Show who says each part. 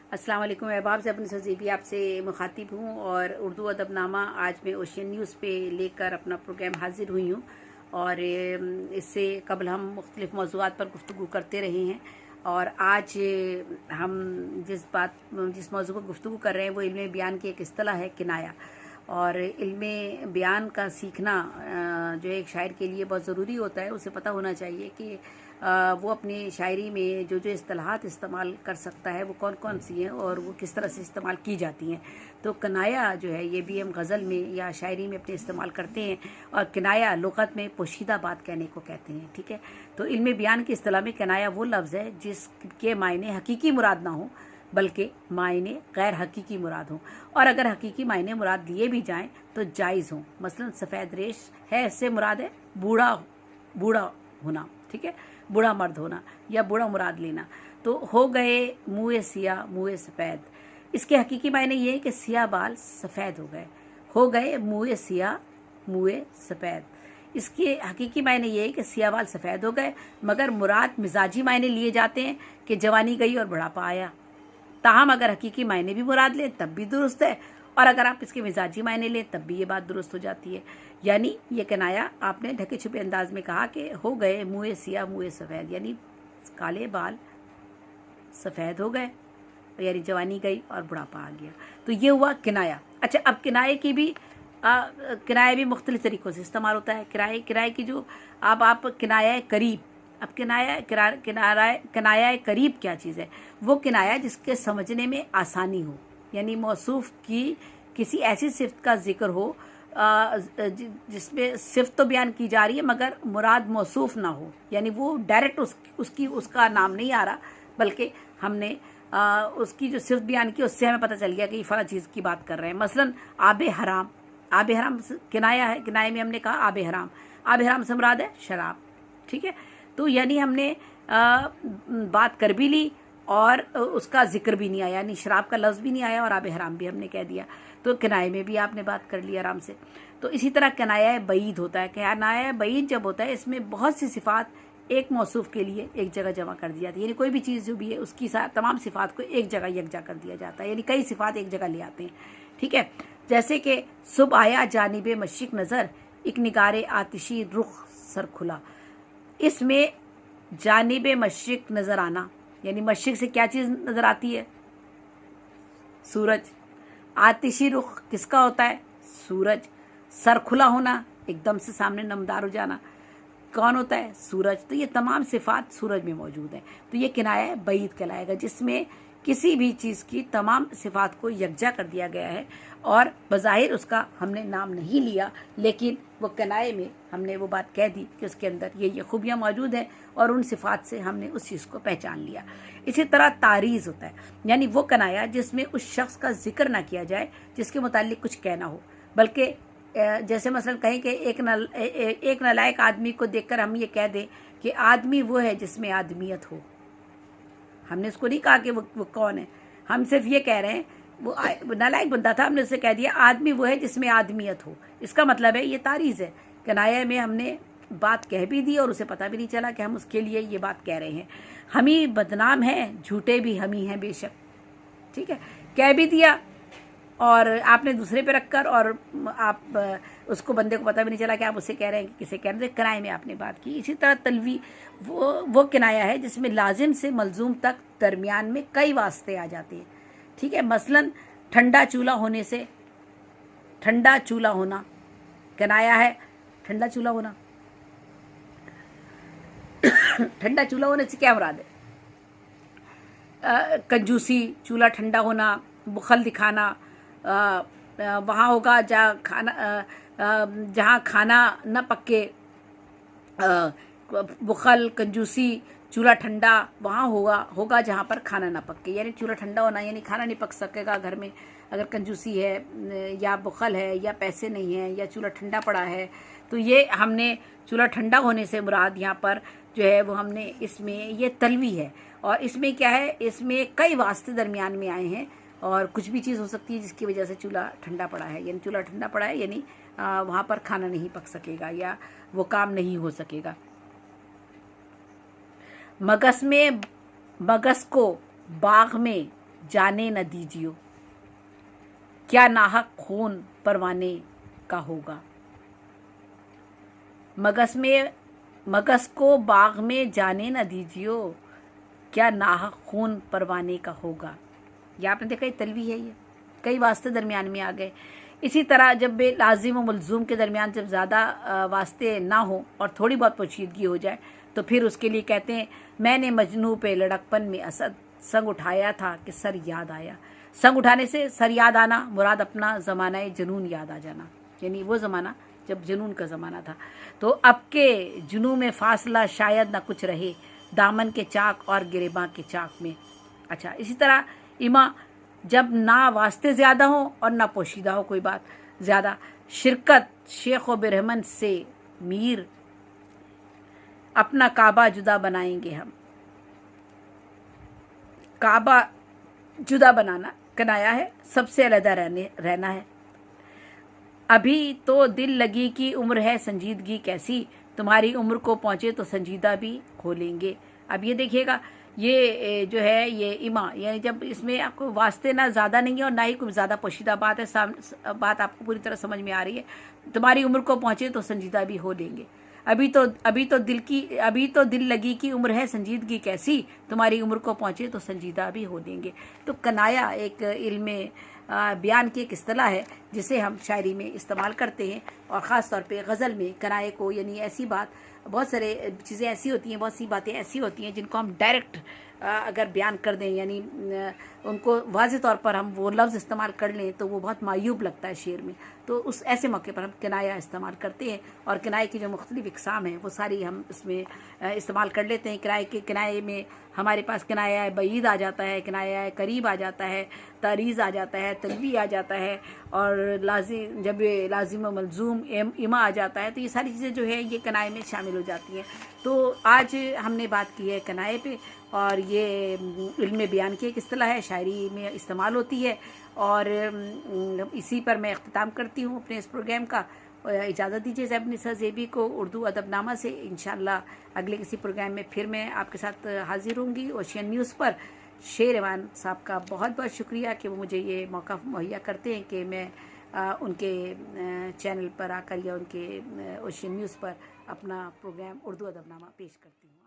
Speaker 1: अस्सलाम वालेकुम अहबाब से अपनी सजीबी आपसे मुखातिब हूँ और उर्दू अदबनामा आज मैं ओशियन न्यूज़ पे लेकर अपना प्रोग्राम हाजिर हुई हूँ। और इससे कबल हम मुख्तलिफ़ मौज़ूआत पर गुफ्तगू करते रहे हैं और आज हम जिस मौजू पर गुफ्तगू कर रहे हैं वो इल्म बयान की एक इस्तिलाह है किनाया। और इल्म बयान का सीखना जो एक शायर के लिए बहुत ज़रूरी होता है। उसे पता होना चाहिए कि वो अपनी शायरी में जो जो इस्तिलाहात इस्तेमाल कर सकता है वो कौन कौन सी हैं और वो किस तरह से इस्तेमाल की जाती हैं। तो किनाया जो है ये भी हम गज़ल में या शायरी में अपने इस्तेमाल करते हैं और किनाया लुग़त में पोशीदा बात कहने को कहते हैं। ठीक है, तो इल्म बयान की इस्तिलाह में किनाया वो लफ्ज़ है जिसके मायने हकीकी मुराद ना हो बल्कि मायने गैर हकीकी मुराद हों, और अगर हकीकी मायने मुराद लिए भी जाएं तो जायज़ हों। मसलन सफ़ेद रेश है, इससे मुराद है बूढ़ा होना। ठीक है, बूढ़ा मर्द होना या बूढ़ा मुराद लेना। तो हो गए मुँह सिया मुँह सफ़ेद, इसके हकीकी मायने ये है कि सिया बाल सफ़ेद हो गए मुँह सिया मुँह सफ़ेद। इसके हकीकी मायने ये है कि सिया बाल सफ़ेद हो गए, मगर मुराद मिजाजी मायने लिए जाते हैं कि जवानी गई और बुढ़ापा आया। ताहम अगर हकीकी मायने भी मुराद लें तब भी दुरुस्त है, और अगर आप इसके मिजाजी मायने लें तब भी ये बात दुरुस्त हो जाती है। यानी ये किनाया आपने ढके छुपे अंदाज में कहा कि हो गए मुँह सिया मुँह सफ़ेद, यानी काले बाल सफ़ेद हो गए, यानी जवानी गई और बुढ़ापा आ गया। तो ये हुआ किनाया। अच्छा, अब किनाया भी मुख्तलिफ तरीक़ों से इस्तेमाल होता है। किराए की जो आप किनाया करीब, अब किनाया करीब क्या चीज़ है? वो किनाया जिसके समझने में आसानी हो, यानी मौसूफ की किसी ऐसी सिफ्त का जिक्र हो जिसमें सिफ्त तो बयान की जा रही है मगर मुराद मौसूफ ना हो, यानी वो डायरेक्ट उसका नाम नहीं आ रहा, बल्कि हमने उसकी जो सिफ्त बयान की उससे हमें पता चल गया कि फला चीज़ की बात कर रहे हैं। मसलन आबे हराम किनाया है। किनाये में हमने कहा आबे हराम से मुराद है शराब। ठीक है, तो यानी हमने बात कर भी ली और उसका जिक्र भी नहीं आया, यानी शराब का लफ्ज़ भी नहीं आया और आबे हराम भी हमने कह दिया, तो किनाये में भी आपने बात कर ली आराम से। तो इसी तरह किनाया बईद होता है। किनाया बईद जब होता है इसमें बहुत सी सिफ़ात एक मौसूफ के लिए एक जगह जमा कर दी जाती है, यानी कोई भी चीज़ जो भी है उसकी तमाम सिफ़ात को एक जगह यकजा कर दिया जाता है, यानी कई सिफ़ात एक जगह ले आते हैं। ठीक है, जैसे कि सुबह आया जानिबे मशरिक़ नज़र, एक निगारे आतिशी रुख सर खुला। इसमें जानिबे मशरिक़ नज़र आना, यानी मशरिक़ से क्या चीज़ नज़र आती है? सूरज। आतिशी रुख किसका होता है? सूरज। सर खुला होना, एकदम से सामने नमदार हो जाना, कौन होता है? सूरज। तो ये तमाम सिफ़ात सूरज में मौजूद हैं। तो ये किनाया बईद कहलाएगा, जिसमें किसी भी चीज़ की तमाम सिफ़ात को यकजा कर दिया गया है और बज़ाहिर उसका हमने नाम नहीं लिया, लेकिन वो किनाये में हमने वो बात कह दी कि उसके अंदर ये खूबियाँ मौजूद हैं और उन सिफ़ात से हमने उस चीज़ को पहचान लिया। इसी तरह तारीज़ होता है, यानी वो किनाया जिसमें उस शख्स का जिक्र ना किया जाए जिसके मुताल्लिक कुछ कहना हो, बल्कि जैसे मसलन कहें कि एक नालायक आदमी को देखकर हम ये कह दें कि आदमी वो है जिसमें आदमियत हो। हमने उसको नहीं कहा कि वो कौन है, हम सिर्फ ये कह रहे हैं वो नालायक बंदा था, हमने उससे कह दिया आदमी वो है जिसमें आदमियत हो। इसका मतलब है ये तारीज़ है। किनाया में हमने बात कह भी दी और उसे पता भी नहीं चला कि हम उसके लिए ये बात कह रहे हैं। हम ही बदनाम हैं, झूठे भी हम ही हैं बेशक। ठीक है, कह भी दिया और आपने दूसरे पे रखकर, और आप उसको बंदे को पता भी नहीं चला कि आप उससे कह रहे हैं कि किसे कह रहे हैं। किनाये में आपने बात की। इसी तरह तलवी वो किनाया है जिसमें लाजिम से मलजूम तक दरमियान में कई वास्ते आ जाते हैं। ठीक है, मसलन ठंडा चूल्हा होने से, ठंडा चूल्हा होना किनाया है। ठंडा चूल्हा होना ठंडा चूल्हा होने से क्या मुराद है? कंजूसी, चूल्हा ठंडा होना, बुखल दिखाना, वहाँ होगा जहाँ खाना न पके, बुखल, कंजूसी, चूल्हा ठंडा वहाँ होगा जहाँ पर खाना ना पके, यानी चूल्हा ठंडा होना यानी खाना नहीं पक सकेगा घर में अगर कंजूसी है या बुखल है या पैसे नहीं है या चूल्हा ठंडा पड़ा है। तो ये हमने चूल्हा ठंडा होने से मुराद यहाँ पर जो है वो हमने इसमें ये तलवी है। और इसमें क्या है, इसमें कई वास्ते दरमियान में आए हैं और कुछ भी चीज़ हो सकती है जिसकी वजह से चूल्हा ठंडा पड़ा है, यानी चूल्हा ठंडा पड़ा है यानी वहाँ पर खाना नहीं पक सकेगा या वो काम नहीं हो सकेगा। मगस को बाग में जाने न दीजियो, क्या नाहक खून परवाने का होगा। मगस को बाग में जाने न दीजियो, क्या नाहक खून परवाने का होगा। ये आपने देखा, ये तलवी है, ये कई वास्ते दरमियान में आ गए। इसी तरह जब बे लाजिम और मलजूम के दरमियान जब ज़्यादा वास्ते ना हो और थोड़ी बहुत पोशीदगी हो जाए तो फिर उसके लिए कहते हैं, मैंने मजनू पे लड़कपन में असद संग उठाया था कि सर याद आया। संग उठाने से सर याद आना मुराद अपना ज़माना जुनून याद आ जाना, यानी वो ज़माना जब जुनून का ज़माना था। तो अब के जुनू में फासला शायद ना कुछ रहे, दामन के चाक और गिरेबां के चाक में। अच्छा, इसी तरह इमा जब ना वास्ते ज़्यादा हो और ना पोशीदा हो कोई बात ज़्यादा, शिरकत शेख व बिरहमन से मीर, अपना काबा जुदा बनाएंगे हम। काबा जुदा बनाना कनाया है, सबसे अलग रहना है। अभी तो दिल लगी की उम्र है संजीदगी कैसी, तुम्हारी उम्र को पहुंचे तो संजीदा भी खो लेंगे। अब ये देखिएगा, ये जो है ये इमा, यानी जब इसमें आपको वास्ते ना ज़्यादा नहीं है और ना ही कोई ज़्यादा पोशीदा बात है, बात आपको पूरी तरह समझ में आ रही है। तुम्हारी उम्र को पहुंचे तो संजीदा भी हो लेंगे। अभी तो दिल लगी की उम्र है संजीदगी कैसी, तुम्हारी उम्र को पहुंचे तो संजीदा भी हो लेंगे। तो कनाया एक इल्म बयान की एक इस्तिलाह है जिसे हम शायरी में इस्तेमाल करते हैं, और ख़ास तौर पे गज़ल में कनाए को, यानी ऐसी बात, बहुत सारे चीज़ें ऐसी होती हैं, बहुत सी बातें ऐसी होती हैं जिनको हम डायरेक्ट अगर बयान कर दें, यानी उनको वाज़ेह तौर पर हम वो लफ्ज़ इस्तेमाल कर लें तो वो बहुत मायूब लगता है शेर में। तो उस ऐसे मौके पर हम किनाया इस्तेमाल करते हैं, और किनाए की जो मुख्तलिफ इक़साम हैं वो सारी हम इसमें इस्तेमाल कर लेते हैं। किनाए में हमारे पास किनाया बईद आ जाता है, किनाया करीब आ जाता है, तारीज़ आ जाता है, तलवी आ जाता है, और जब लाजिम व मलजूम इमा आ जाता है, तो ये सारी चीज़ें जो है ये किनाए में शामिल हो जाती हैं। तो आज हमने बात की है किनाए पे, और ये इल्म बयान की एक इस्तिलाह है, शायरी में इस्तेमाल होती है, और इसी पर मैं इख्तिताम करती हूँ अपने इस प्रोग्राम का। इजाज़त दीजिए ज़ैबनिसा ज़ेबी को उर्दू अदबनामा से। इंशाअल्लाह अगले किसी प्रोग्राम में फिर मैं आपके साथ हाजिर होंगी। ओशियन न्यूज़ पर शेर इमान साहब का बहुत बहुत शुक्रिया कि वो मुझे ये मौका मुहैया करते हैं कि मैं उनके चैनल पर आकर या उनके ओशियन न्यूज़ पर अपना प्रोग्राम उर्दू अदबनामा पेश करती हूँ।